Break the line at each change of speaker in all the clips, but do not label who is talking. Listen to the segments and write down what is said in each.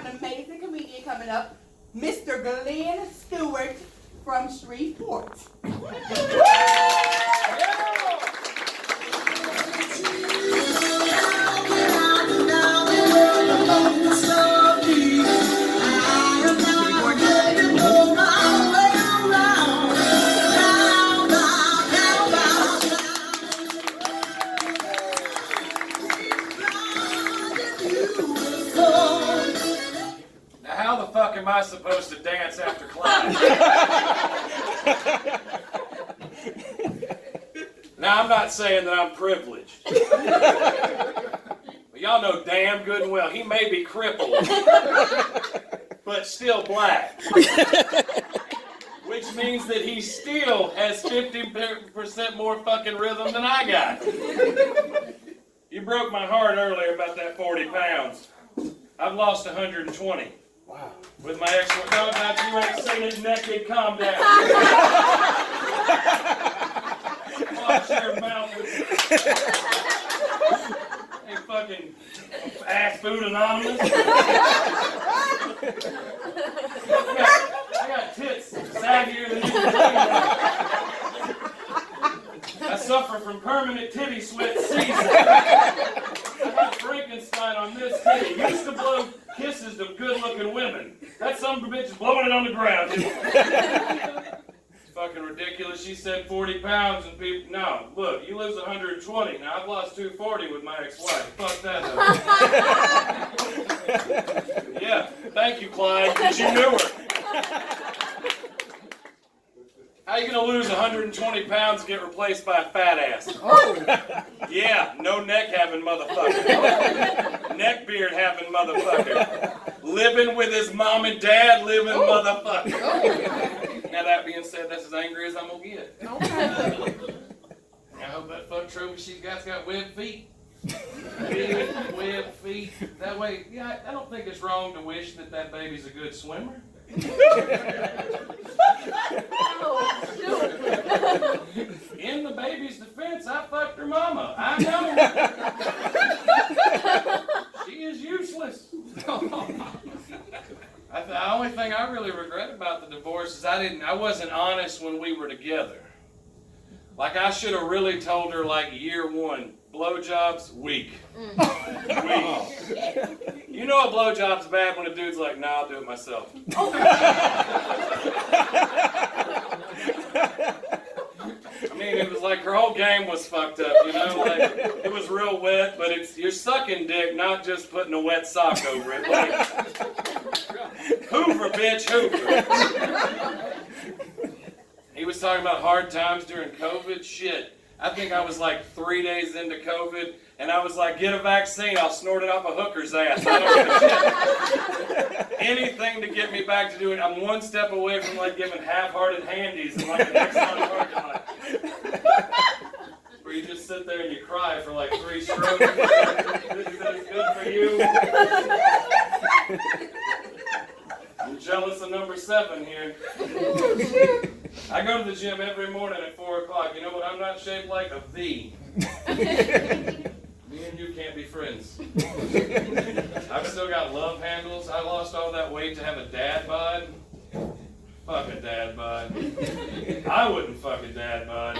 an amazing comedian coming up, Mr. Glenn Stewart from Shreveport.
How the fuck am I supposed to dance after Clyde? Now, I'm not saying that I'm privileged. But y'all know damn good and well, he may be crippled, but still black. Which means that he still has 50% more fucking rhythm than I got. You broke my heart earlier about that 40 pounds. I've lost 120.
Wow.
With my ex-wife. No, now if you ain't seen it naked, calm down. Watch your mouth. Hey, fucking ass food anonymous. I got tits saggier than you can think. I suffer from permanent titty sweat season. I got Frankenstein on this titty. Used to blow kisses to good-looking women. That son of a bitch is blowing it on the ground. It's fucking ridiculous. She said 40 pounds and people... No, look, you lose 120. Now, I've lost 240 with my ex-wife. Fuck that, though. Yeah, thank you, Clyde, because you knew her. How you gonna lose 120 pounds and get replaced by a fat ass?
Oh.
Yeah, no neck having motherfucker. Neck beard having motherfucker. Living with his mom and dad living motherfucker. Now that being said, that's as angry as I'm gonna get. I hope that fuck trophy she's got webbed feet. Big webbed feet. That way, yeah, I don't think it's wrong to wish that that baby's a good swimmer. In the baby's defense, I fucked her mama. I know. She is useless. The only thing I really regret about the divorce is I wasn't honest when we were together. Like, I should have really told her, like, year one, blowjobs, weak. Weak. You know a blowjob's bad when a dude's like, nah, I'll do it myself. I mean, it was like her whole game was fucked up, you know? Like, it was real wet, but you're sucking dick, not just putting a wet sock over it. Like, Hoover, bitch, Hoover. He was talking about hard times during COVID. Shit. I think I was like 3 days into COVID, and I was like, get a vaccine, I'll snort it off a hooker's ass. I don't give a shit. Anything to get me back to doing. I'm one step away from like giving half-hearted handies in like the next parking lot. Where you just sit there and you cry for like 3 strokes. This is good for you. I'm jealous of number 7 here. I go to the gym every morning at 4 o'clock. You know what I'm not shaped like? A V. Me and you can't be friends. I've still got love handles. I lost all that weight to have a dad bod. Fuck a dad bod. I wouldn't fuck a dad bod.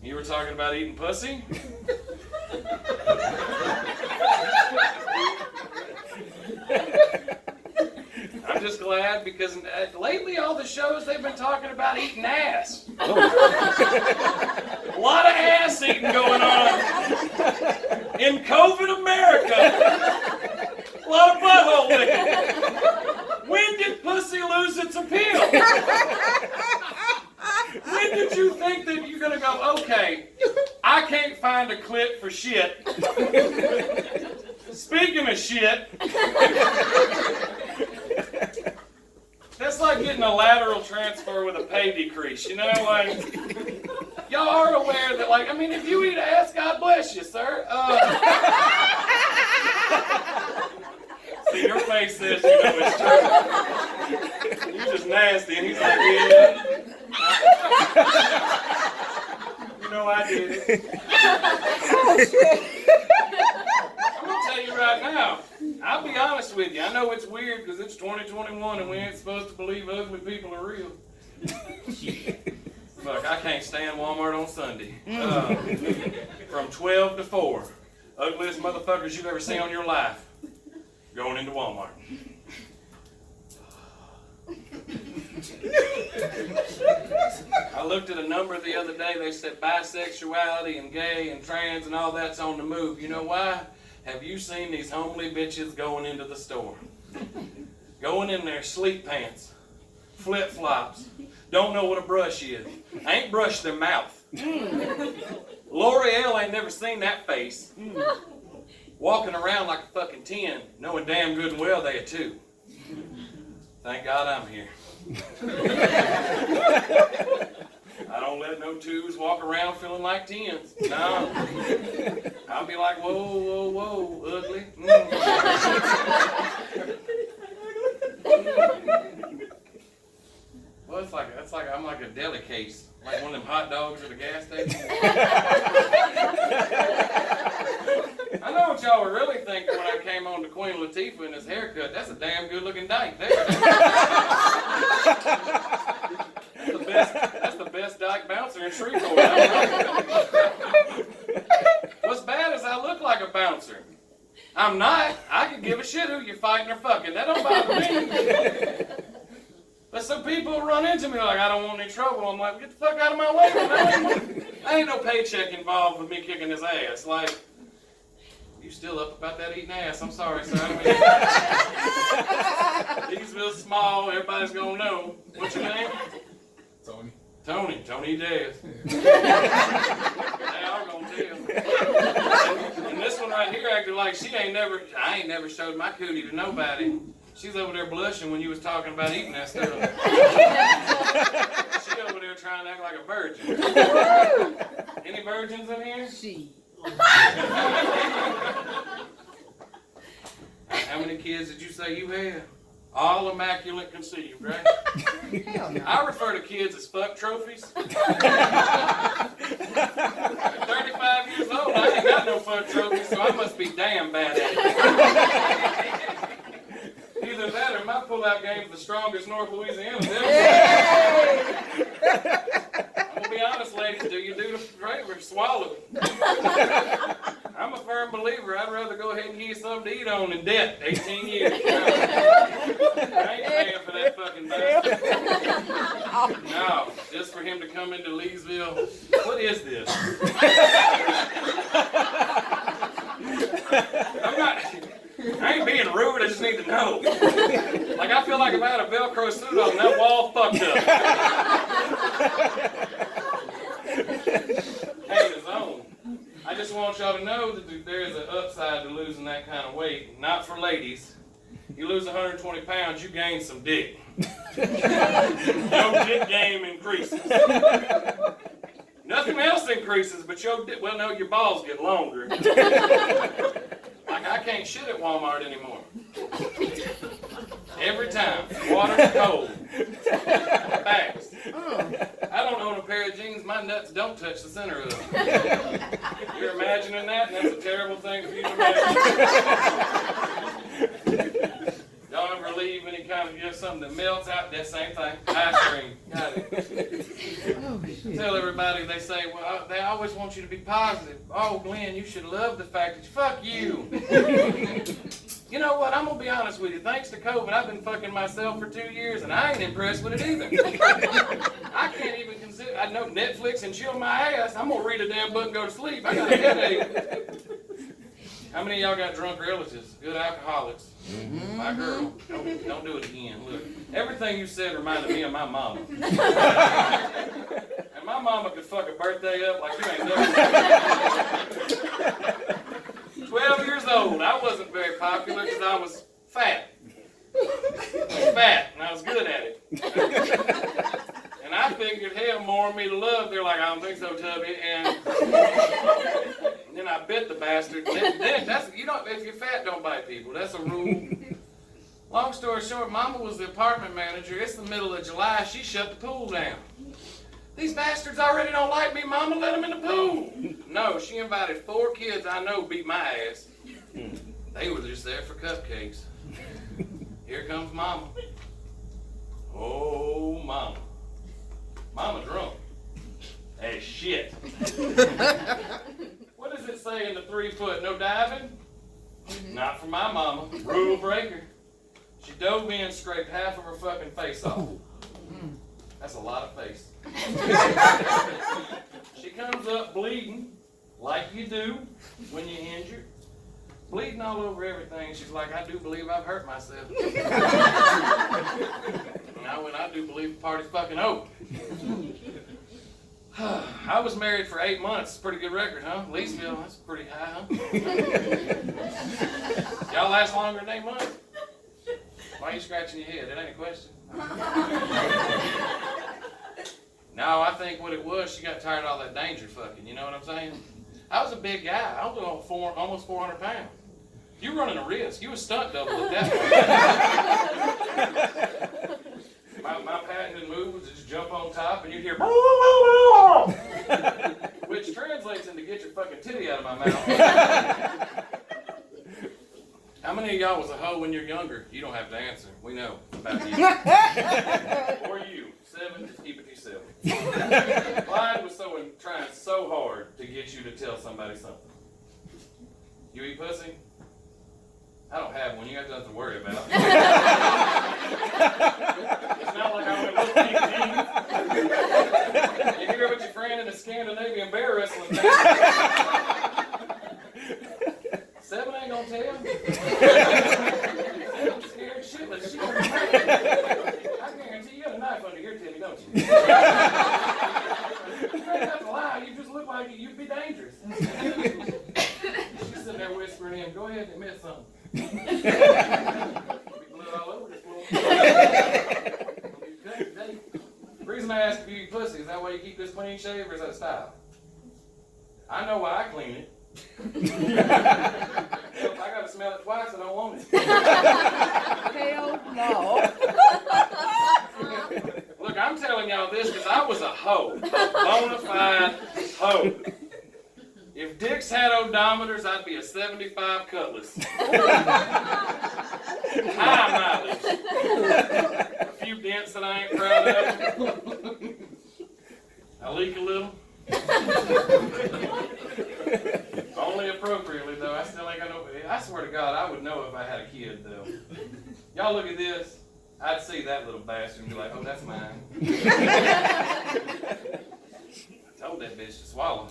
You were talking about eating pussy? I'm just glad because lately all the shows they've been talking about eating ass. A lot of ass eating going on in COVID America. A lot of butthole licking. When did pussy lose its appeal? When did you think that you're gonna go, okay, I can't find a clit for shit. Speaking of shit, that's like getting a lateral transfer with a pay decrease, you know, like, y'all are aware that, like, I mean, if you eat ass, God bless you, sir. See, your face says you know it's true. You're just nasty, and he's like, yeah. You know I did it. I'm gonna tell you right now, I I'll be honest with you. I know it's weird because it's 2021 and we ain't supposed to believe ugly people are real. Fuck, I can't stand Walmart on Sunday. From 12 to 4. Ugliest motherfuckers you've ever seen on your life. Going into Walmart. I looked at a number the other day. They said bisexuality and gay and trans and all that's on the move. You know why? Have you seen these homely bitches going into the store? Going in there, sleep pants, flip-flops, don't know what a brush is. Ain't brushed their mouth. L'Oreal ain't never seen that face. Walking around like a fucking 10, knowing damn good and well they are too. Thank God I'm here. I don't let no 2s walk around feeling like 10s. No. I'll be like, whoa, whoa, whoa, ugly. Well, it's like I'm like a deli case, like one of them hot dogs at a gas station. I know what y'all were really thinking when I came on to Queen Latifah and his haircut. That's a damn good looking dyke there. That's the best dyke bouncer in Shreveport. What's bad is I look like a bouncer. I'm not. I could give a shit who you're fighting or fucking. That don't bother me. But some people run into me like, I don't want any trouble. I'm like, get the fuck out of my way. Man. I ain't no paycheck involved with me kicking his ass. Like, you still up about that eating ass? I'm sorry, sir. He's real small. Everybody's gonna know. What's your name? Tony Jazz. They all gonna tell. And this one right here acted like I ain't never showed my cootie to nobody. She's over there blushing when you was talking about eating that stuff. She over there trying to act like a virgin. Any virgins in here? How many kids did you say you had? All immaculate conceived, right?
Hell no.
I refer to kids as fuck trophies. 35 years old, I ain't got no fuck trophies, so I must be damn bad at it. Either that or my pull-out game is the strongest North Louisiana. I'm gonna be honest, ladies, do you do the favor? Swallow it. I'm a firm believer. I'd rather go ahead and give you something to eat on than debt. 18 years. I ain't paying for that fucking bastard. No, just for him to come into Leesville. What is this? I ain't being rude, I just need to know. Like, I feel like if I had a Velcro suit on, that wall fucked up. Ain't his own. I just want y'all to know that there is an upside to losing that kind of weight. Not for ladies. You lose 120 pounds, you gain some dick. Your dick game increases. Nothing else increases, but your balls get longer. Like, I can't shit at Walmart anymore. Every time. Water and cold. Facts. I don't own a pair of jeans. My nuts don't touch the center of them. You're imagining that? And that's a terrible thing for you to imagine. Y'all ever leave any kind of something that melts out? That same thing. Ice cream. Got it.
Oh, shit.
Tell everybody, they say, well, they always want you to be positive. Oh, Glenn, you should love the fact that fuck you. You know what? I'm going to be honest with you. Thanks to COVID, I've been fucking myself for 2 years, and I ain't impressed with it either. I can't even consider, I know Netflix and chill my ass. I'm going to read a damn book and go to sleep. I got a headache. How many of y'all got drunk relatives? Good alcoholics. Mm-hmm. My girl. Don't do it again. Look, everything you said reminded me of my mama. And my mama could fuck a birthday up like you ain't never. 12 years old. I wasn't very popular because I was fat. And I was good at it. And I figured, hell, more of me to love. They're like, I don't think so, Tubby. And then I bit the bastard. Then that's, you know, if you're fat, don't bite people. That's a rule. Long story short, Mama was the apartment manager. It's the middle of July. She shut the pool down. These bastards already don't like me, Mama. Let them in the pool. No, she invited 4 kids I know beat my ass. They were just there for cupcakes. Here comes Mama. Oh, Mama. Mama drunk. As shit. What does it say in the 3 foot? No diving? Not for my mama. Rule breaker. She dove in, scraped half of her fucking face off. That's a lot of face. She comes up bleeding, like you do when you're injured. Bleeding all over everything. She's like, I do believe I've hurt myself. And I went, I do believe the party's fucking over. I was married for 8 months. Pretty good record, huh? Leesville, that's pretty high, huh? Y'all last longer than 8 months? Why are you scratching your head? It ain't a question. No, I think what it was, she got tired of all that danger fucking, you know what I'm saying? I was a big guy. I was almost 400 pounds. You running a risk. You was stunt double at that point. My patented move was to just jump on top and you'd hear which translates into get your fucking titty out of my mouth. How many of y'all was a hoe when you're younger? You don't have to answer. We know about you. Or you. 7, just keep it to yourself. Clyde was trying so hard to get you to tell somebody something. You eat pussy? I don't have one. You got nothing to worry about. It's not like I went look at you hear about your friend in the Scandinavian bear wrestling match. 7 ain't gonna tell. 7's scared shitless. She gonna I guarantee you got a knife under your titty, don't you? You ain't have to lie. You just look like you'd be dangerous. She's sitting there whispering in, go ahead and admit something. Be blood all over this floor. The reason I ask if you eat pussy is that way you keep this clean shave or is that a style? I know why I clean it. If I gotta smell it twice, I don't want it.
Hell no.
Look, I'm telling y'all this because I was a hoe. Bona fide hoe. If dicks had odometers, I'd be a 75 Cutlass. High mileage. A few dents that I ain't proud of. I leak a little. Only appropriately, though. I still ain't got no... I swear to God, I would know if I had a kid, though. Y'all look at this. I'd see that little bastard and be like, oh, that's mine. I told that bitch to swallow.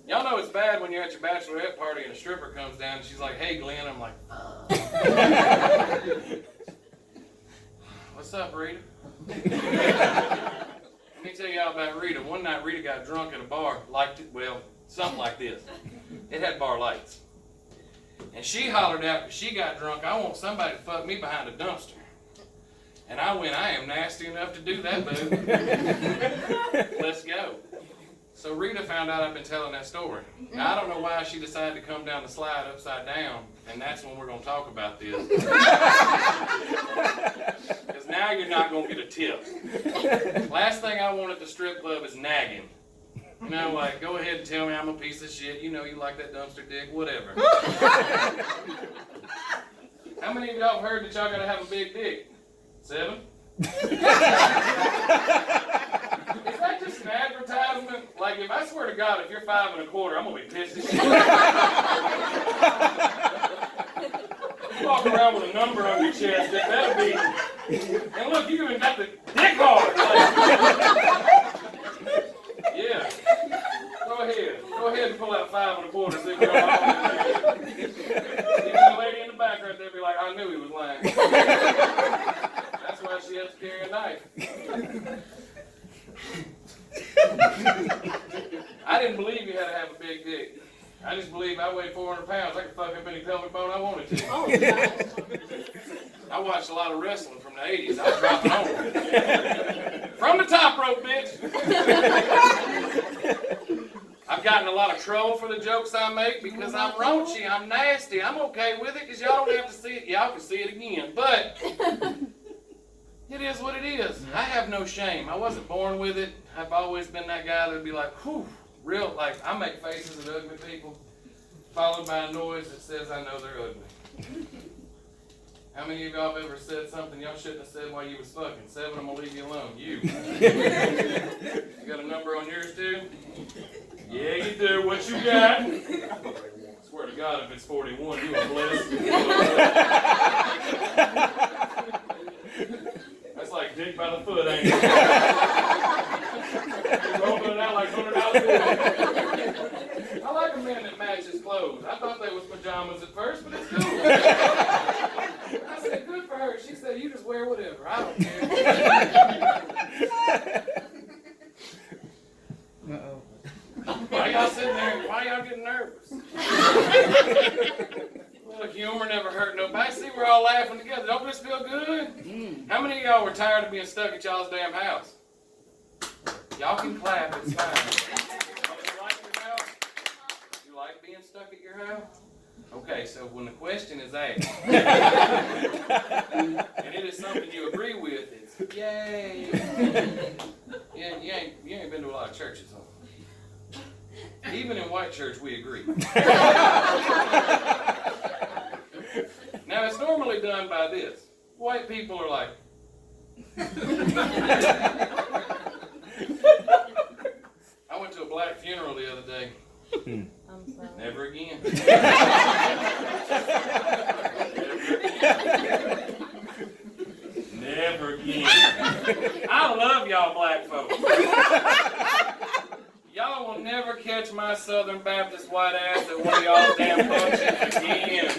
Y'all know it's bad when you're at your bachelorette party and a stripper comes down and she's like, hey, Glenn. I'm like, what's up, Rita? Let me tell y'all about Rita. One night, Rita got drunk at a bar, something like this. It had bar lights. And she hollered out because she got drunk, I want somebody to fuck me behind a dumpster. And I went, I am nasty enough to do that, boo. Let's go. So Rita found out I've been telling that story. Now, I don't know why she decided to come down the slide upside down, and that's when we're going to talk about this. Because now you're not going to get a tip. Last thing I want at the strip club is nagging. You know, like, go ahead and tell me I'm a piece of shit. You know you like that dumpster dick, whatever. How many of y'all have heard that y'all got to have a big dick? 7? Is that just an advertisement? Like, if I swear to God, if you're 5 1/4, I'm going to be pissed as shit. You walk around with a number on your chest, that'll be... And look, you even got the dick hard. Yeah. Go ahead and pull out 5 1/4 see if you're all even the lady in the back right there be like, I knew he was lying. That's why she has to carry a knife. I didn't believe you had to have a big dick. I just believe I weighed 400 pounds. I could fuck up any pelvic bone I wanted to.
Oh,
I watched a lot of wrestling from the 80s. I was dropping over. From the top rope, bitch. I've gotten a lot of trouble for the jokes I make because I'm raunchy, I'm nasty. I'm okay with it because y'all don't have to see it. Y'all can see it again. But it is what it is. I have no shame. I wasn't born with it. I've always been that guy that would be like, whew, real, like, I make faces at ugly people. If followed by a noise that says I know they're ugly. How many of y'all have ever said something y'all shouldn't have said while you was fucking? 7, I'm gonna leave you alone. You. You got a number on yours too? Yeah, you do. What you got? I swear to God, if it's 41, you are blessed. That's like dick by the foot, ain't it? You're opening it out like $100 bills. I like a man that matches clothes. I thought they was pajamas at first, but it's cool. I said, good for her. She said, you just wear whatever. I don't care.
Uh-oh.
Why y'all sitting there? Why y'all getting nervous? Look, humor never hurt nobody. See, we're all laughing together. Don't this feel good? How many of y'all were tired of being stuck at y'all's damn house? Y'all can clap. It's fine. You like your house? You like being stuck at your house? Okay, so when the question is asked, and it is something you agree with, it's yay. Yeah, you ain't been to a lot of churches, huh? Even in white church, we agree. Now, it's normally done by this. White people are like, I went to a black funeral the other day.
I'm sorry.
Never again. Never again. I love y'all black folks. Y'all will never catch my Southern Baptist white ass at one of y'all's damn functions again.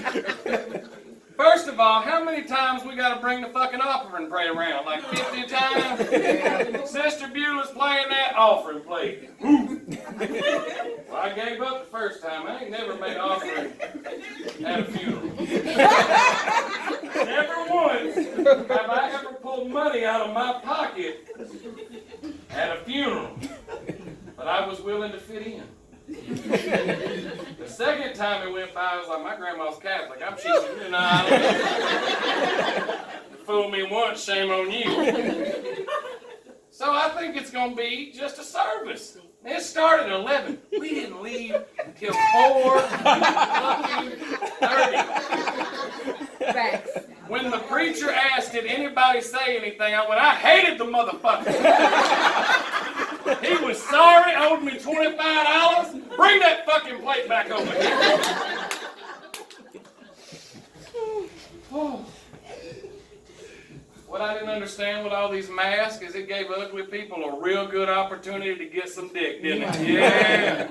First of all, how many times we gotta bring the fucking offering plate around? Like 50 times? Sister Beulah's playing that offering plate. Well, I gave up the first time. I ain't never made offering at a funeral. Never once have I ever pulled money out of my pocket at a funeral. But I was willing to fit in. The second time it went by, I was like, my grandma's Catholic. I'm cheating. Nah, you fooled me once, shame on you. So I think it's going to be just a service. It started at 11. We didn't leave until 4:30.
Facts.
When the preacher asked, did anybody say anything, I went, I hated the motherfucker. He was sorry, owed me $25. Bring that fucking plate back over here. What I didn't understand with all these masks is it gave ugly people a real good opportunity to get some dick, didn't it? Yeah.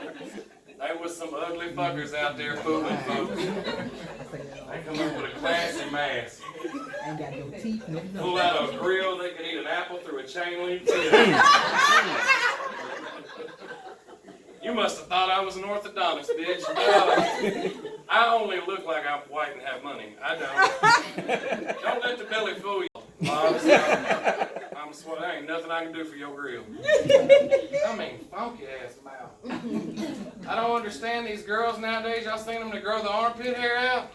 There was some ugly fuckers out there fooling folks. They come up with a classy mask.
Ain't got no teeth, no
Pull out a grill, they can eat an apple through a chain link. You must have thought I was an orthodontist, bitch. I only look like I'm white and have money. I don't. Don't let the belly fool you. I'm sweating. There ain't nothing I can do for your grill. I mean, funky ass mouth. I don't understand these girls nowadays. Y'all seen them to grow the armpit hair out?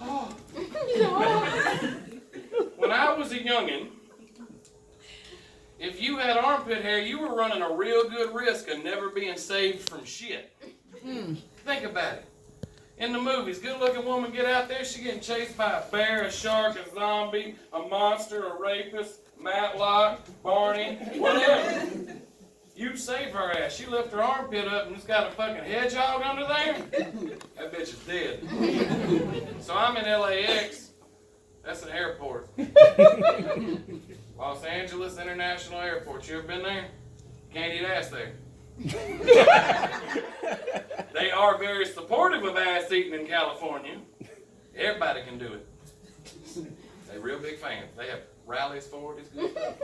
Oh. When I was a youngin', if you had armpit hair, you were running a real good risk of never being saved from shit. Think about it. In the movies, good-looking woman get out there, she getting chased by a bear, a shark, a zombie, a monster, a rapist, Matlock, Barney, whatever. You save her ass. She lift her armpit up and it's got a fucking hedgehog under there. That bitch is dead. So I'm in LAX. That's an airport. Los Angeles International Airport. You ever been there? Can't eat ass there. They are very supportive of ass eating in California. Everybody can do it. They're real big fans. They have rallies for it. It's good stuff.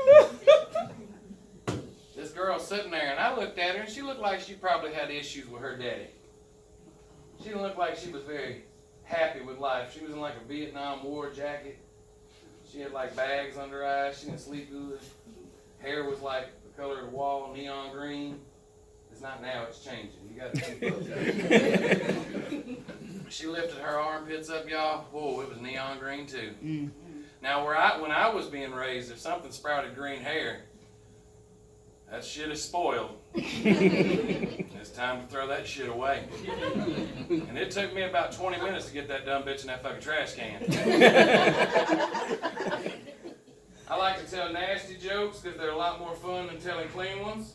This girl's sitting there, and I looked at her, and she looked like she probably had issues with her daddy. She didn't look like she was very happy with life. She was in like a Vietnam War jacket. She had like bags under her eyes. She didn't sleep good. Hair was like the color of the wall, neon green. It's not now, it's changing. You got to keep up. She lifted her armpits up, y'all. Whoa, it was neon green too. Now, when I was being raised, if something sprouted green hair, that shit is spoiled. It's time to throw that shit away. And it took me about 20 minutes to get that dumb bitch in that fucking trash can. I like to tell nasty jokes because they're a lot more fun than telling clean ones.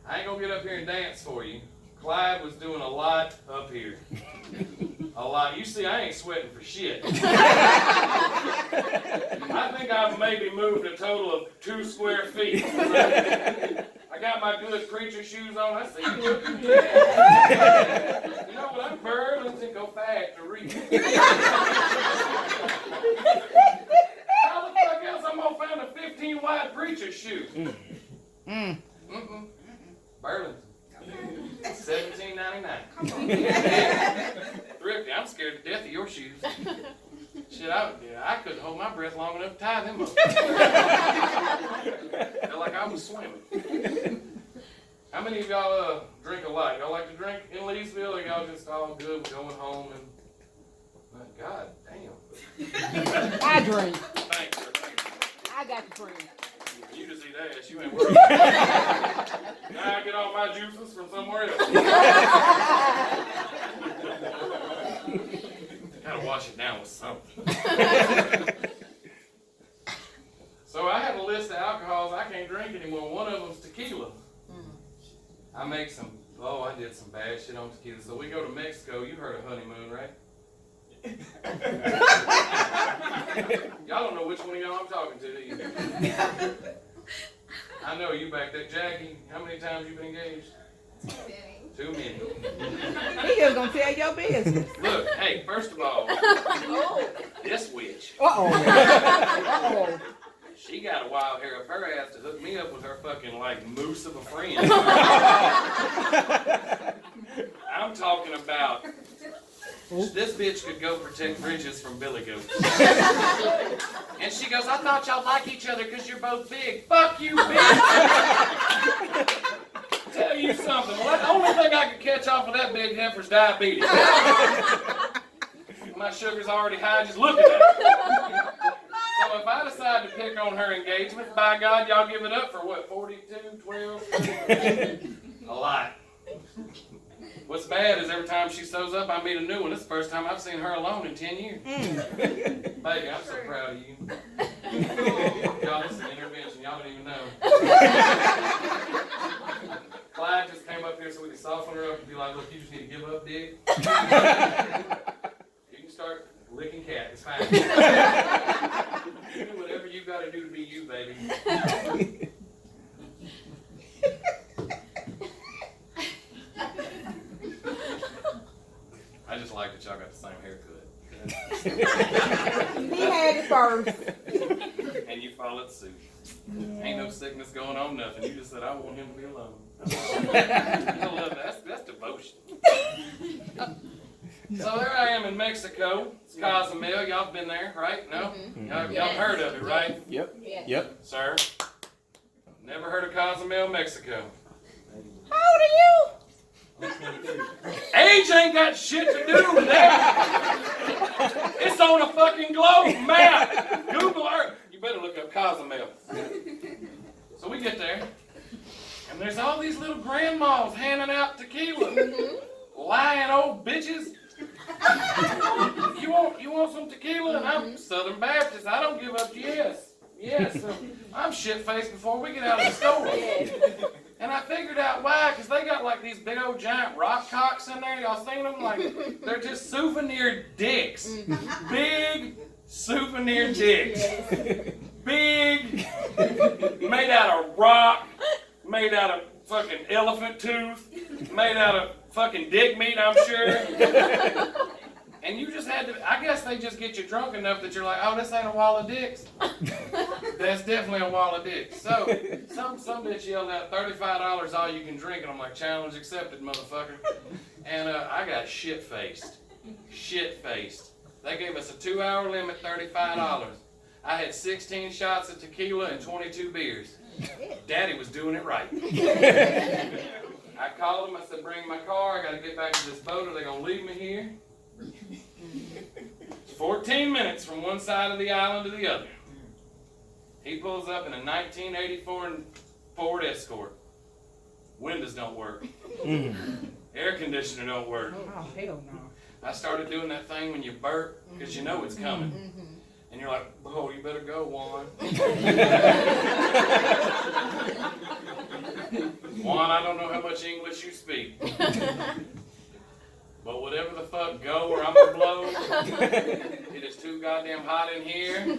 I ain't gonna get up here and dance for you. Clyde was doing a lot up here. A lot. You see, I ain't sweating for shit. I think I've maybe moved a total of 2 square feet. I got my good preacher shoes on. I see you looking good. You know what? I'm Burlington, go factory. How the fuck else I'm gonna find a 15 wide preacher shoe? Burlington. $17.99. Thrifty. I'm scared to death of your shoes. Shit, I couldn't hold my breath long enough to tie them up. Felt like I was swimming. How many of y'all drink a lot? Y'all like to drink in Leesville, or y'all just all good with going home and? God damn.
I drink.
Thanks, sir. Thanks.
I got the drink.
You just eat ass. You ain't worried. Now I get all my juices from somewhere else. Gotta wash it down with something. So I have a list of alcohols I can't drink anymore. One of them's tequila. I did some bad shit on tequila. So we go to Mexico. You heard of honeymoon, right? Y'all don't know which one of y'all I'm talking to, do you? I know you back there. Jackie, how many times you been engaged? Too many.
He just gonna tell your business.
Look, hey, first of all, this witch,
Uh-oh.
she got a wild hair up her ass to hook me up with her fucking, like, moose of a friend. I'm talking about, this bitch could go protect bridges from billy goats. And she goes, I thought y'all like each other because you're both big. Fuck you, bitch! Tell you something. Well, the only thing I could catch off of that big heifer's diabetes. My sugar's already high just looking at it. So if I decide to pick on her engagement, by God, y'all give it up for what, 42, 12? A lot. What's bad is every time she sews up, I meet a new one. This is the first time I've seen her alone in 10 years. Baby, I'm so proud of you. Y'all, this is an intervention. Y'all don't even know. Clyde just came up here so we could soften her up and be like, look, you just need to give up, dig. You can start licking cat. It's fine. You do whatever you got to do to be you, baby. I just like that y'all got the same haircut.
He had it first.
And you followed suit. Yeah. Ain't no sickness going on, nothing. You just said, I want him to be alone. I love that. That's devotion. So there I am in Mexico. It's Cozumel. Y'all been there, right? No? Mm-hmm. Y'all heard of it, right?
Yep.
Yes.
Yep.
Sir? Never heard of Cozumel, Mexico.
How old are you?
Age ain't got shit to do with that. It's on a fucking globe map. Google Earth. You better look up Cozumel. So we get there, and there's all these little grandmas handing out tequila. Lying old bitches. You want some tequila? And I'm Southern Baptist. I don't give up yes. Yes. So I'm shit-faced before we get out of the store. And I figured out why, because they got like these big old giant rock cocks in there. Y'all seen them? Like, they're just souvenir dicks. Big souvenir dicks. Big, made out of rock, made out of fucking elephant tooth, made out of fucking dick meat, I'm sure. And you just had to, I guess they just get you drunk enough that you're like, oh, this ain't a wall of dicks. That's definitely a wall of dicks. So, some bitch yelled out, $35 all you can drink. And I'm like, challenge accepted, motherfucker. And I got shit-faced. Shit-faced. They gave us a 2-hour limit, $35. I had 16 shots of tequila and 22 beers. Daddy was doing it right. I called him, I said, bring my car, I gotta get back to this boat, are they gonna leave me here? 14 minutes from one side of the island to the other. He pulls up in a 1984 Ford Escort. Windows don't work. Air conditioner don't work.
Oh, hell no.
I started doing that thing when you burp, because you know it's coming. And you're like, oh, you better go, Juan. Juan, I don't know how much English you speak. But whatever the fuck, go or I'm gonna blow. It is too goddamn hot in here.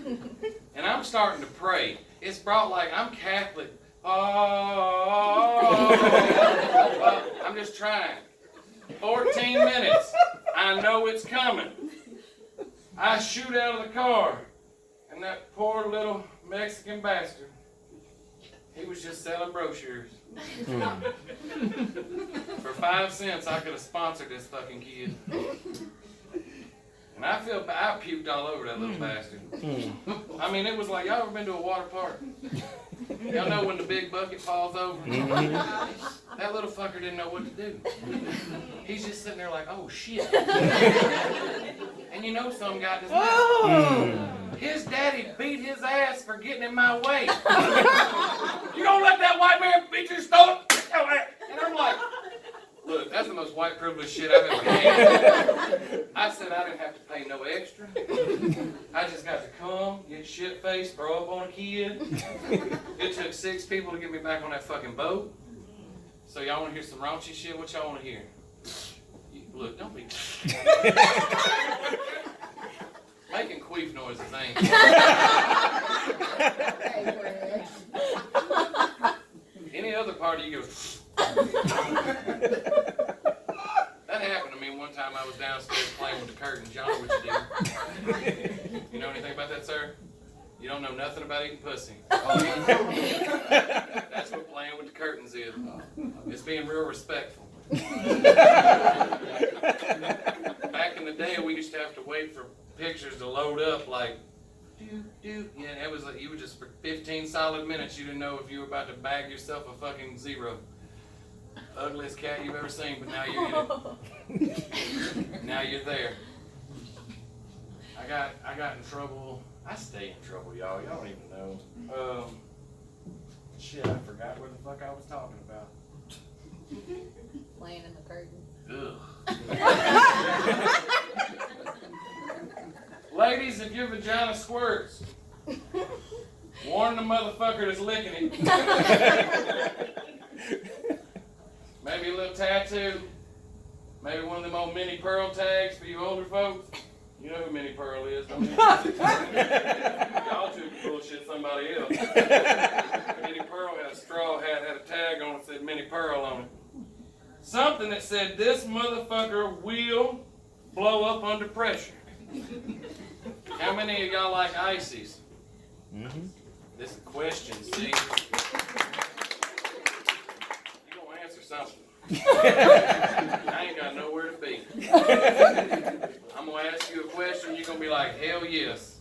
And I'm starting to pray. It's brought like, I'm Catholic. Oh, I'm just trying. 14 minutes. I know it's coming. I shoot out of the car. And that poor little Mexican bastard, he was just selling brochures. For 5 cents, I could have sponsored this fucking kid. And I feel bad. I puked all over that little bastard. I mean, it was like, y'all ever been to a water park? Y'all know when the big bucket falls over? That little fucker didn't know what to do. He's just sitting there like, oh shit. And you know some got his mouth. His daddy beat his ass for getting in my way. You gonna let that white man beat your stomach? And I'm like, look, that's the most white privileged shit I've ever had. I said I didn't have to pay no extra. I just got to come, get shit-faced, throw up on a kid. It took 6 people to get me back on that fucking boat. So y'all want to hear some raunchy shit? What y'all want to hear? Look, don't be... Making queef noises ain't... Any other party you go... That happened to me one time. I was downstairs playing with the curtains. Y'all know what you do. You know anything about that, sir? You don't know nothing about eating pussy. That's what playing with the curtains is. It's being real respectful. Back in the day, we used to have to wait for pictures to load up like, yeah, it was like you were just for 15 solid minutes, you didn't know if you were about to bag yourself a fucking zero. Ugliest cat you've ever seen, but now you're in it. Now you're there. I got in trouble. I stay in trouble, y'all. Y'all don't even know. Shit, I forgot what the fuck I was talking about.
Playing in the curtain.
Ugh. Ladies, if your vagina squirts, warn the motherfucker that's licking it. Maybe a little tattoo. Maybe one of them old mini pearl tags for you older folks. You know who Minnie Pearl is, don't you? Y'all two bullshit somebody else. Minnie Pearl had a straw hat, had a tag on it that said Minnie Pearl on it. Something that said, this motherfucker will blow up under pressure. How many of y'all like ices? This is a question, see? You gonna answer something. I ain't got nowhere to be. I'm gonna ask you a question, you're gonna be like, hell yes.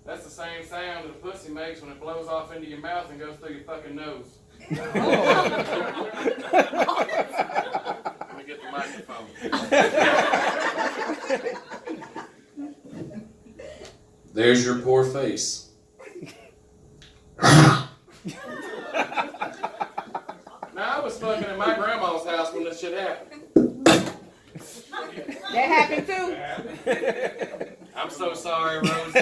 That's the same sound that a pussy makes when it blows off into your mouth and goes through your fucking nose. Let me get the microphone. There's your poor face. Now, I was fucking at my grandma's house when this shit happened.
That happened too?
I'm so sorry, Rose.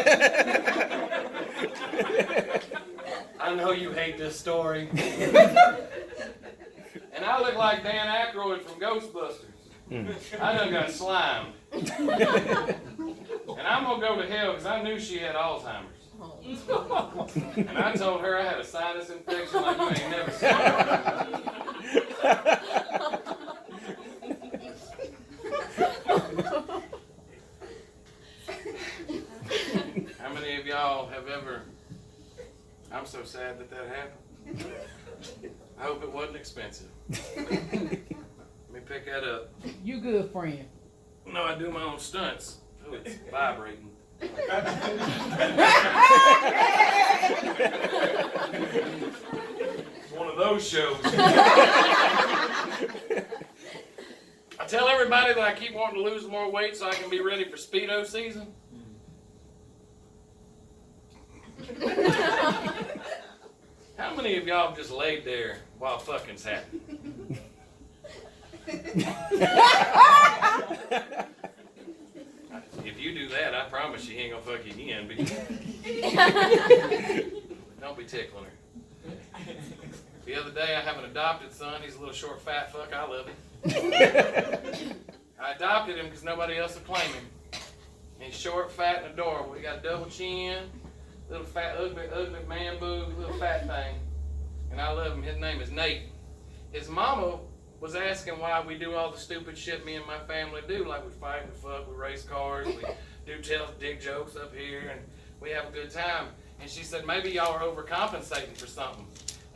I know you hate this story. And I look like Dan Aykroyd from Ghostbusters. I done got slimed. And I'm going to go to hell because I knew she had Alzheimer's. And I told her I had a sinus infection like you ain't never seen. How many of y'all have ever... I'm so sad that happened. I hope it wasn't expensive. Let me pick that up.
You good, friend.
No, I do my own stunts. Oh, it's vibrating. It's one of those shows. I tell everybody that I keep wanting to lose more weight so I can be ready for Speedo season. How many of y'all just laid there while fucking's happening? If you do that, I promise she ain't gonna fuck you again. But don't be tickling her. The other day, I have an adopted son. He's a little short, fat fuck. I love him. I adopted him because nobody else would claim him. He's short, fat, and adorable. He got a double chin, little fat, ugly man boob, little fat thing. And I love him. His name is Nate. His mama was asking why we do all the stupid shit me and my family do. Like we fight, we fuck, we race cars, we do tell dick jokes up here, and we have a good time. And she said, maybe y'all are overcompensating for something.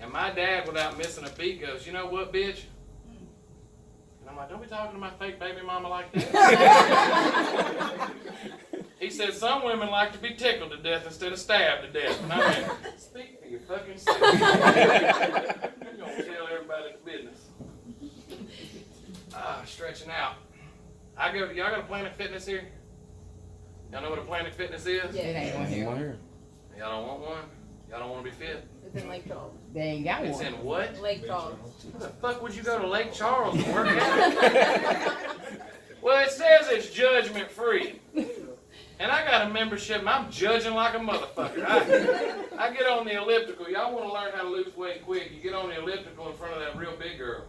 And my dad, without missing a beat, goes, you know what, bitch? And I'm like, don't be talking to my fake baby mama like that. He said, some women like to be tickled to death instead of stabbed to death. And I went, speak for your fucking self. You're going to tell everybody the business. Stretching out. Y'all got a Planet Fitness here? Y'all know what a Planet Fitness is?
It ain't one here.
Y'all don't want one? Y'all don't want to be fit?
It's in Lake Charles.
They ain't got
It's
one.
in what?
Lake Charles.
Where the fuck would you go to Lake Charles to work out? Well, it says it's judgment free. And I got a membership and I'm judging like a motherfucker. I get on the elliptical. Y'all want to learn how to lose weight quick. You get on the elliptical in front of that real big girl.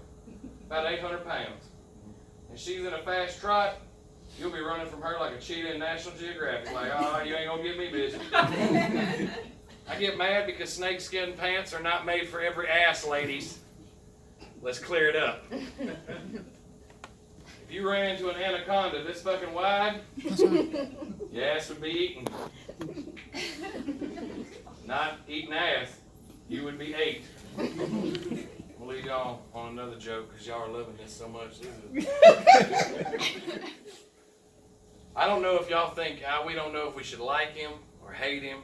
About 800 pounds. And she's in a fast trot. You'll be running from her like a cheetah in National Geographic. Like, oh, you ain't gonna get me, bitch. I get mad because snakeskin pants are not made for every ass, ladies. Let's clear it up. If you ran into an anaconda this fucking wide, your ass would be eaten. Not eating ass, you would be ate. We'll leave y'all on another joke because y'all are loving this so much. I don't know if y'all think, we don't know if we should like him or hate him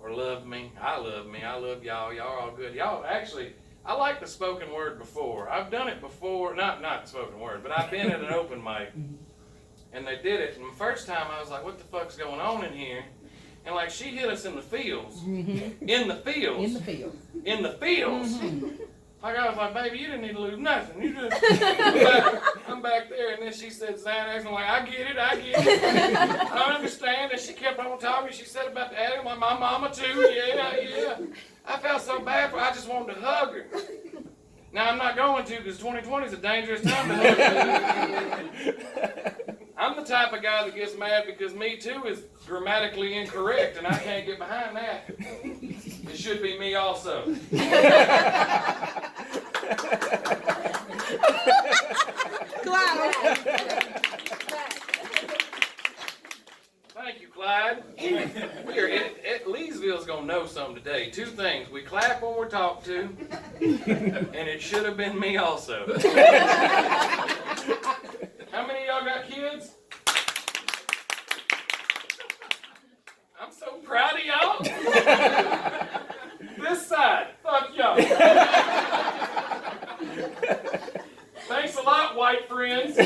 or love me. I love me. I love y'all. Y'all are all good. Y'all, actually, I like the spoken word before. I've done it before. Not spoken word, but I've been at an open mic. And they did it. And the first time I was like, what the fuck's going on in here? And like, she hit us in the fields.
Mm-hmm.
In the fields.
In the field.
In the fields.
Mm-hmm.
Like, I was like, baby, you didn't need to lose nothing. You just, I'm back there. And then she said Xanax. I'm like, I get it. I understand. And she kept on talking. She said about the attic. Like, my mama too. Yeah. I felt so bad for her. I just wanted to hug her. Now, I'm not going to because 2020 is a dangerous time to hug her. I'm the type of guy that gets mad because Me Too is grammatically incorrect, and I can't get behind that. It should be me also.
Clyde.
Thank you, Clyde. Leesville's going to know something today. Two things. We clap when we're talked to, and it should have been me also. How many of y'all got kids? I'm so proud of y'all. This side. Fuck y'all. Thanks a lot, white friends. I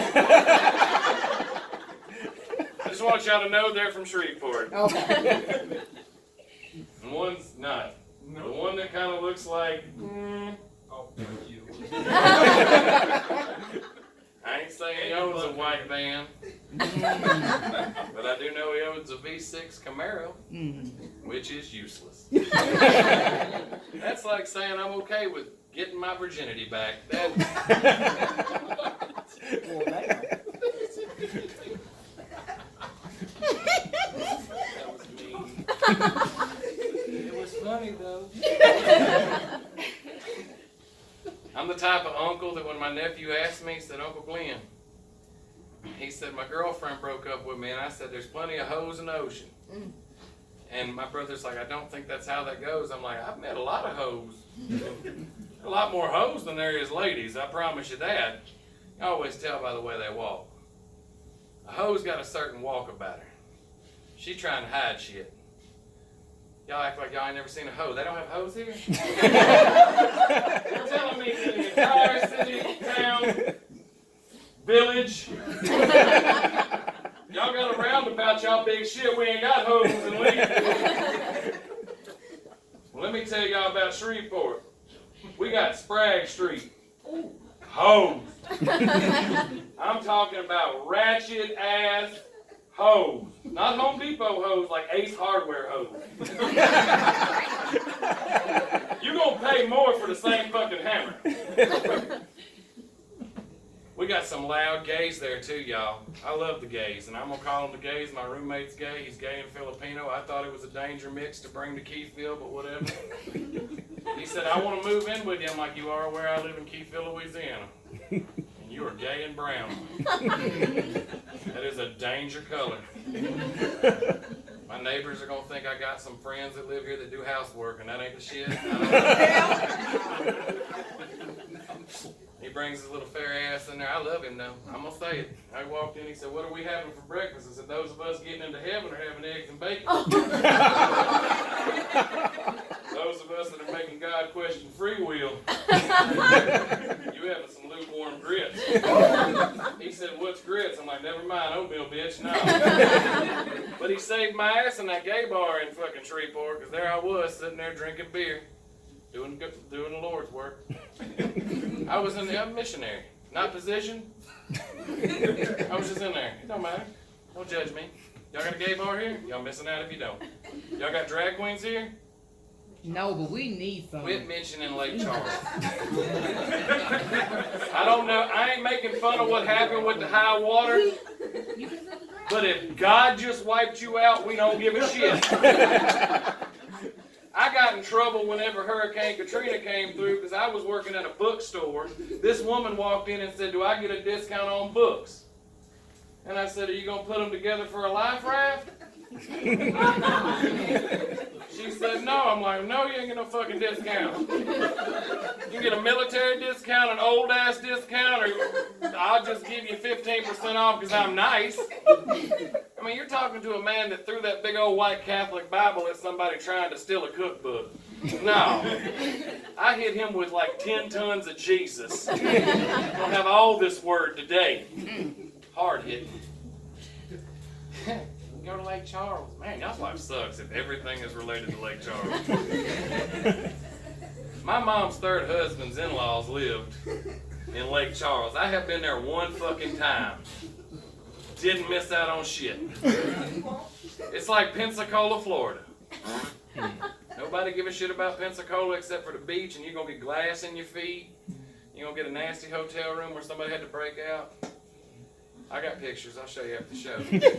just want y'all to know they're from Shreveport.
Okay.
And one's not. The one that kind of looks like,
Oh, thank you.
I ain't saying he owns a white van, but I do know he owns a V6 Camaro, which is useless. That's like saying I'm okay with getting my virginity back. That was mean. It was funny though. I'm the type of uncle that when my nephew asked me, he said, Uncle Glenn, he said, my girlfriend broke up with me, and I said, there's plenty of hoes in the ocean. And my brother's like, I don't think that's how that goes. I'm like, I've met a lot of hoes. A lot more hoes than there is ladies, I promise you that. You always tell by the way they walk. A hoe's got a certain walk about her. She trying to hide shit. Y'all act like y'all ain't never seen a hoe. They don't have hoes here? You're telling me in the entire city, town, village, y'all got a roundabout, y'all big shit, we ain't got hoes in Leesville. Well, let me tell y'all about Shreveport. We got Sprague Street. Hoes. I'm talking about ratchet ass hoes. Not Home Depot hoes, like Ace Hardware hoes. You're gonna pay more for the same fucking hammer. We got some loud gays there too, y'all. I love the gays, and I'm gonna call them the gays. My roommate's gay. He's gay and Filipino. I thought it was a danger mix to bring to Keithville, but whatever. He said, I want to move in with you. I'm like, you are where I live in Keithville, Louisiana. And you are gay and brown. That is a danger color. My neighbors are going to think I got some friends that live here that do housework, and that ain't the shit. He brings his little fair ass in there. I love him though. I'm going to say it. I walked in, he said, what are we having for breakfast? I said, those of us getting into heaven are having eggs and bacon. Those of us that are making God question free will, you having some lukewarm grits. He said, what's grits? I'm like, never mind, oatmeal, bitch, no. But he saved my ass in that gay bar in fucking Shreveport, because there I was, sitting there drinking beer, doing the Lord's work. I was I'm a missionary, not positioned. I was just in there. It don't matter. Don't judge me. Y'all got a gay bar here? Y'all missing out if you don't. Y'all got drag queens here?
No, but we need some.
Quit mentioning Lake Charles. I don't know. I ain't making fun of what happened with the high water. But if God just wiped you out, we don't give a shit. I got in trouble whenever Hurricane Katrina came through because I was working at a bookstore. This woman walked in and said, do I get a discount on books? And I said, are you going to put them together for a life raft? She said, no. I'm like, no, you ain't get no fucking discount. You get a military discount, an old ass discount, or I'll just give you 15% off because I'm nice. I mean, you're talking to a man that threw that big old white Catholic Bible at somebody trying to steal a cookbook. No. I hit him with like 10 tons of Jesus. I'll have all this word today. Hard hitting. Go to Lake Charles. Man, y'all's life sucks if everything is related to Lake Charles. My mom's third husband's in-laws lived in Lake Charles. I have been there one fucking time. Didn't miss out on shit. It's like Pensacola, Florida. Nobody give a shit about Pensacola except for the beach, and you're going to get glass in your feet. You're going to get a nasty hotel room where somebody had to break out. I got pictures. I'll show you after the show.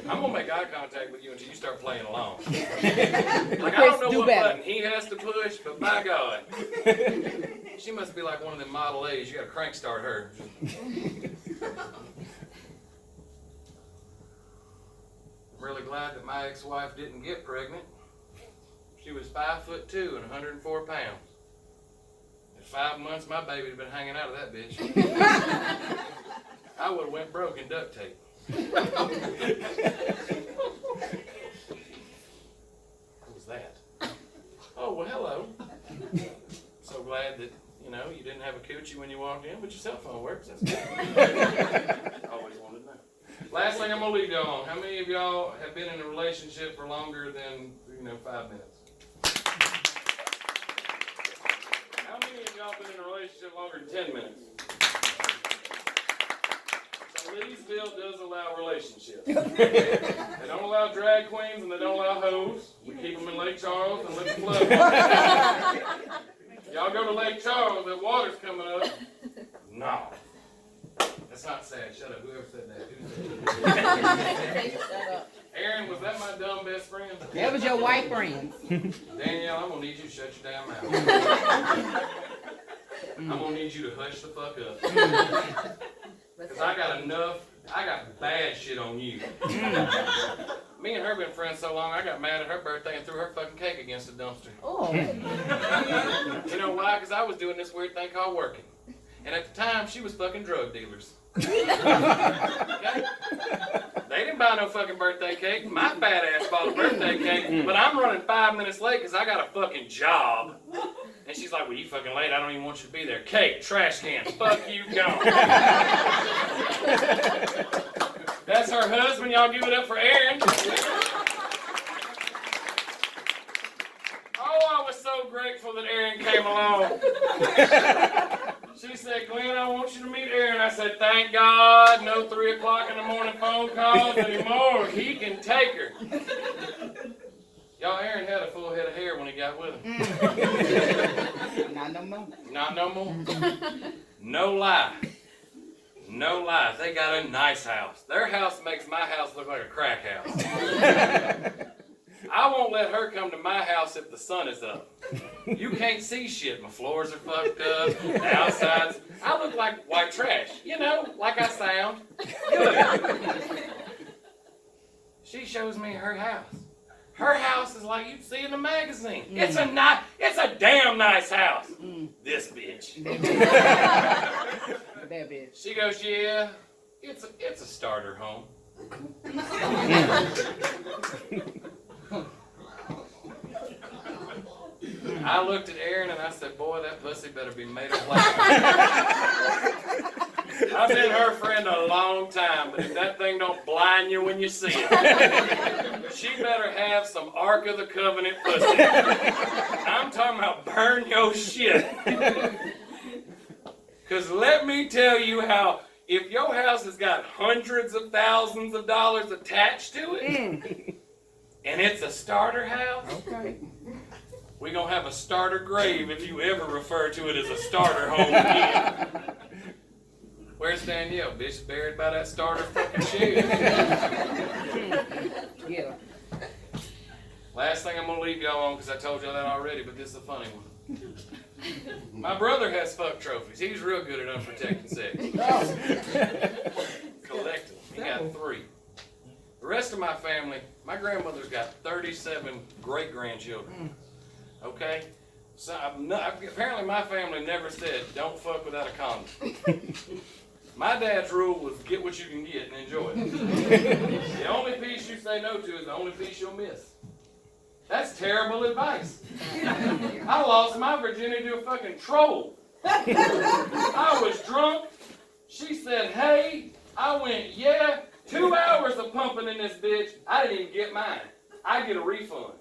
I'm going to make eye contact with you until you start playing along. Like, I don't know what button he has to push, but by God. She must be like one of them Model A's. You got to crank start her. I'm really glad that my ex-wife didn't get pregnant. She was 5'2" and 104 pounds. In 5 months, my baby had been hanging out of that bitch. I would have went broke in duct tape. What was that? Oh, well, hello. So glad that, you didn't have a coochie when you walked in, but your cell phone works. That's good. Always wanted to know. Last thing I'm going to leave y'all on. How many of y'all have been in a relationship for longer than, 5 minutes? How many of y'all been in a relationship longer than 10 minutes? Leesville does allow relationships. They don't allow drag queens and they don't allow hoes. We keep them in Lake Charles and let the flood. Y'all go to Lake Charles, the water's coming up. No. That's not sad. Shut up. Whoever said that. Who said that?
Shut up.
Aaron, was that my dumb best friend?
That was your white friend.
Danielle, I'm going to need you to shut your damn mouth. I'm going to need you to hush the fuck up. Because I got bad shit on you. Me and her been friends so long, I got mad at her birthday and threw her fucking cake against the dumpster.
Oh.
You know why? Because I was doing this weird thing called working. And at the time, she was fucking drug dealers. Okay? They didn't buy no fucking birthday cake. My fat ass bought a birthday cake, but I'm running 5 minutes late because I got a fucking job. And she's like, well, you fucking late. I don't even want you to be there. Cake, trash can, fuck you, gone. That's her husband. Y'all give it up for Aaron. Oh, I was so grateful that Erin came along. She said, Glenn, I want you to meet Erin. I said, thank God, no 3 o'clock in the morning phone calls anymore. He can take her. Y'all, Erin had a full head of hair when he got with him.
Not no more.
Not no more. No lie. No lie. They got a nice house. Their house makes my house look like a crack house. I won't let her come to my house if the sun is up. You can't see shit. My floors are fucked up. The outside's... I look like white trash. You know, like I sound. Good. She shows me her house. Her house is like you'd see in the magazine. It's a damn nice house. This bitch.
That bitch.
She goes, yeah, it's a starter home. I looked at Erin and I said, boy, that pussy better be made of plastic. I've been her friend a long time, but if that thing don't blind you when you see it, she better have some Ark of the Covenant pussy. I'm talking about burn your shit. Because let me tell you how, if your house has got hundreds of thousands of dollars attached to it, and it's a starter house,
Okay.
we're going to have a starter grave if you ever refer to it as a starter home again. Where's Danielle? Bitch buried by that starter fucking shed.
Yeah.
Last thing I'm going to leave y'all on, because I told y'all that already, but this is a funny one. My brother has fuck trophies. He's real good at unprotected sex. Collect them. He got 3. The rest of my family, my grandmother's got 37 great-grandchildren. Okay? So apparently my family never said, don't fuck without a condom. My dad's rule was get what you can get and enjoy it. The only piece you say no to is the only piece you'll miss. That's terrible advice. I lost my virginity to a fucking troll. I was drunk. She said, hey. I went, yeah. 2 hours of pumping in this bitch. I didn't even get mine. I get a refund.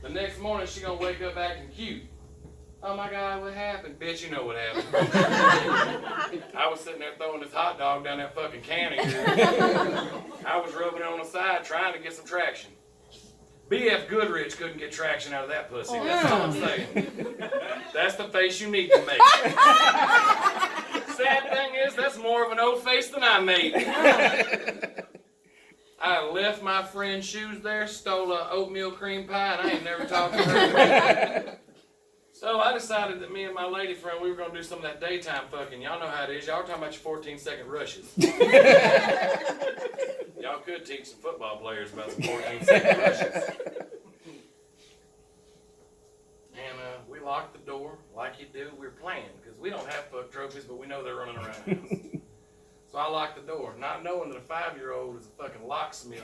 The next morning, she gonna wake up acting cute. Oh my God, what happened? Bitch, you know what happened. I was sitting there throwing this hot dog down that fucking can of yours. I was rubbing it on the side trying to get some traction. B.F. Goodrich couldn't get traction out of that pussy. That's all I'm saying. That's the face you need to make. Sad thing is, that's more of an old face than I made. I left my friend's shoes there, stole a oatmeal cream pie, and I ain't never talked to her. So I decided that me and my lady friend, we were going to do some of that daytime fucking. Y'all know how it is. Y'all were talking about your 14-second rushes. Y'all could teach some football players about some 14-second rushes. And we locked the door like you do. We were playing because we don't have fuck trophies, but we know they're running around the house. So I locked the door, not knowing that a 5-year-old is a fucking locksmith.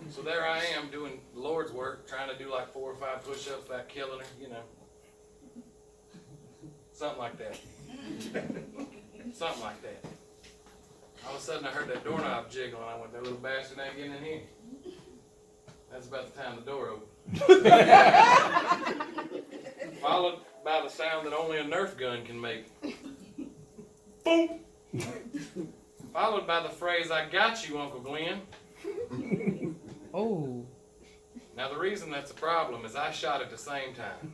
So there I am doing Lord's work, trying to do like 4 or 5 push-ups without killing her, you know. Something like that. Something like that. All of a sudden I heard that doorknob jiggle and I went, that little bastard ain't getting in here. That's about the time the door opened. Followed by the sound that only a Nerf gun can make. Boom! Followed by the phrase, I got you, Uncle Glenn.
Oh.
Now the reason that's a problem is I shot at the same time.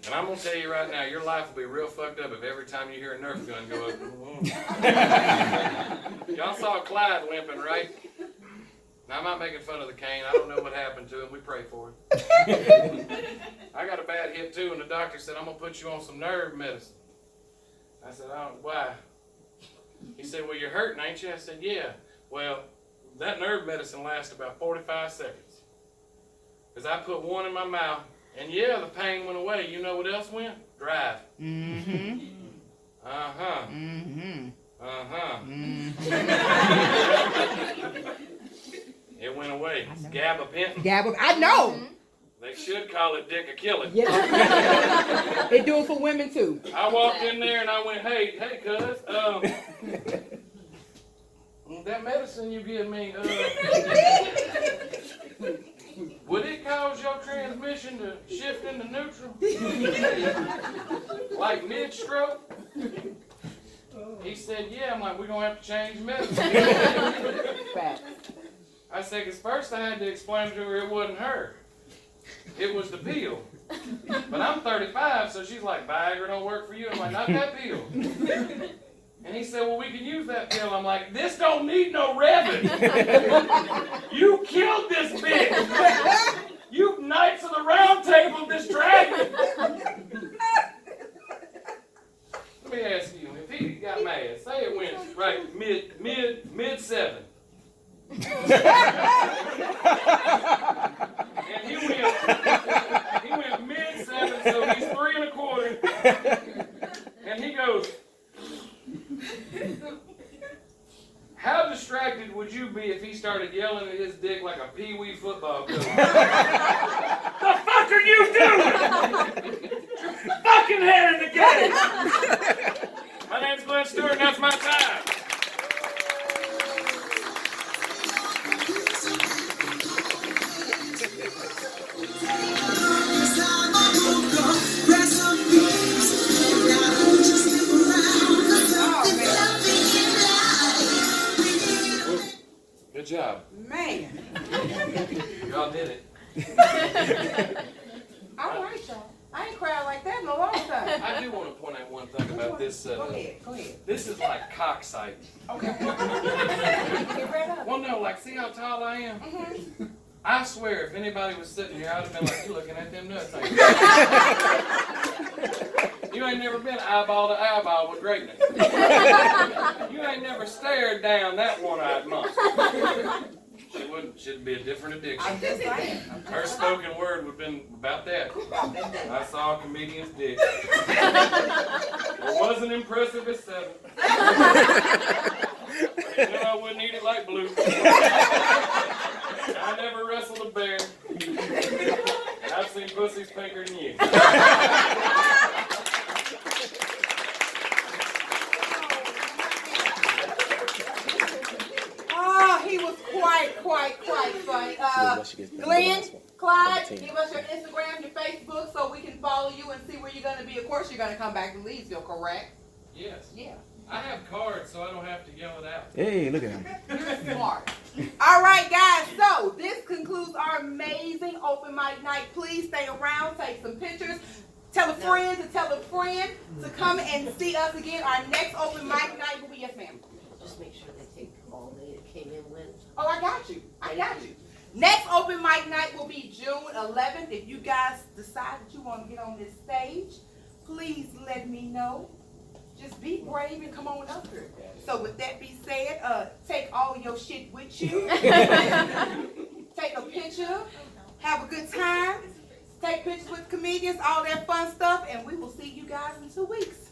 And I'm going to tell you right now, your life will be real fucked up if every time you hear a Nerf gun go up. Y'all saw Clyde limping, right? Now I'm not making fun of the cane. I don't know what happened to him. We pray for him. I got a bad hip too, and the doctor said, I'm going to put you on some nerve medicine. I said, why? He said, well, you're hurting, ain't you? I said, yeah. Well, that nerve medicine lasts about 45 seconds. Because I put one in my mouth, and yeah, the pain went away. You know what else went? Drive.
Mm-hmm.
Uh-huh.
Mm-hmm.
Uh-huh. It went away. It's gabapentin.
I know.
They should call it dick a killing.
Yeah. They do it for women too.
I walked in there and I went, hey, cuz, that medicine you give me, would it cause your transmission to shift into neutral? Like mid-stroke? He said, yeah. I'm like, we're going to have to change medicine.
Facts.
I said, because first I had to explain to her it wasn't her. It was the pill. But I'm 35, so she's like, Viagra don't work for you. I'm like, not that pill. And he said, well, we can use that pill. I'm like, this don't need no revving. You killed this bitch. You Knights of the Round Table this dragon. Let me ask you, if he got mad, say it went right mid 7. And he went mid 7, so he's 3 1/4. And he goes, how distracted would you be if he started yelling at his dick like a pee-wee football coach? The fuck are you doing? Fucking head in the game. My name's Glenn Stewart, and that's my time. Good job.
Man.
Y'all did it.
All right, y'all. I ain't cried like that in a long time.
I do want to point out one thing about this.
Go ahead.
This is like cocksight.
Okay. Get right up.
Well, no, like, see how tall I am?
Mm-hmm.
I swear, if anybody was sitting here, I'd have been like, you looking at them nuts. Ain't you? You ain't never been eyeball to eyeball with greatness. You ain't never stared down that one-eyed monster. She'd be a different addiction.
I'm just saying.
Her spoken word would have been about that. I saw a comedian's dick. It wasn't impressive as 7. You know I wouldn't eat it like blue. I never wrestled a bear. And I've seen pussies pinker than you.
Oh, he was quite funny. Glenn, Clyde, give us your Instagram, your Facebook, so we can follow you and see where you're going to be. Of course, you're going to come back to Leesville, correct?
Yes.
Yeah.
I have cards, so I don't have to yell it out.
Hey, look at him.
You're smart. All right, guys. So this concludes our amazing open mic night. Please stay around, take some pictures. Tell a friend to tell a friend to come and see us again. Our next open mic night will be, yes, ma'am.
Just make sure they take all that came in with.
Oh, I got you. Next open mic night will be June 11th. If you guys decide that you want to get on this stage, please let me know. Just be brave and come on up here. So with that being said, take all your shit with you. Take a picture. Have a good time. Take pictures with comedians, all that fun stuff. And we will see you guys in 2 weeks.